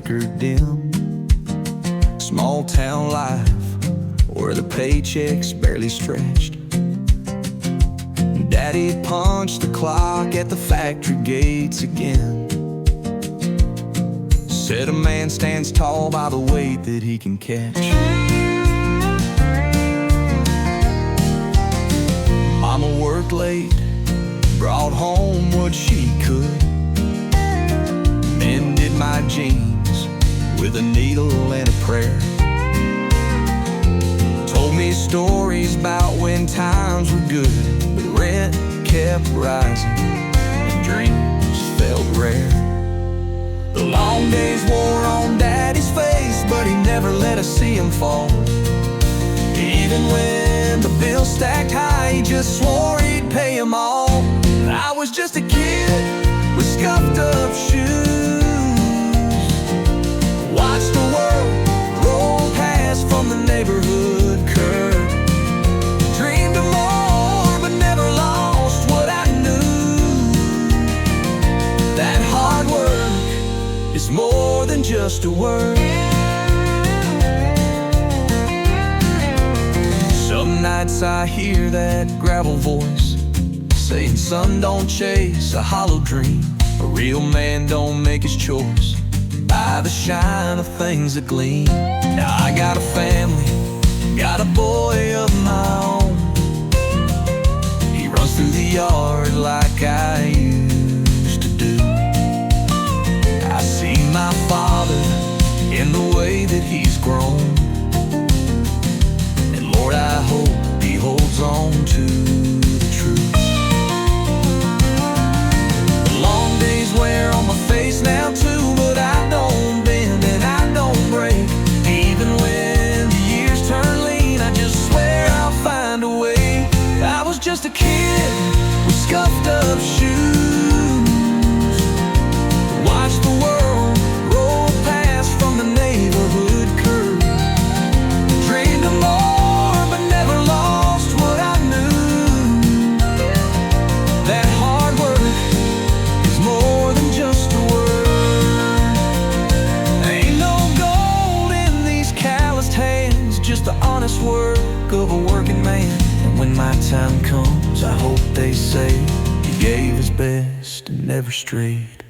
flickered dim. Small town life where the paychecks barely stretched. Daddy punched the clock at the factory gates again. Said a man stands tall by the weight that he can catch. Mama worked late, brought home what she could. Mended my jeans with a needle and a prayer. Told me stories about when times were good, but rent kept rising and dreams felt rare. The long days wore on Daddy's face, but he never let us see him fall. Even when the bills stacked high, he just swore he'd pay them all. I was just a kid with scuffed-up shoes. Watched the world roll past from the neighborhood curb. Dreamed of more, but never lost what I knew. That hard work is more than just a word. Some nights I hear that gravel voice saying, son, don't chase a hollow dream. A real man don't make his choice by the shine of things that gleam. Now I got a family, got a boy of my own. He runs through the yard like I used to do. I see my father in the way that he's grown, and Lord, I hope he holds on to the truth. The long days wear on my face now too, but I don't bend and I don't break. Even when the years turn lean, I just swear I'll find a way. I was just a kid with scuffed up shoes. Watch the world roll past from the neighborhood curb. Dreamed of more, but never lost what I knew. That hard work is more than just a word. Ain't no gold in these calloused hands, just the honest work of a working man. And when my time comes, I hope they say he gave his best and never strayed.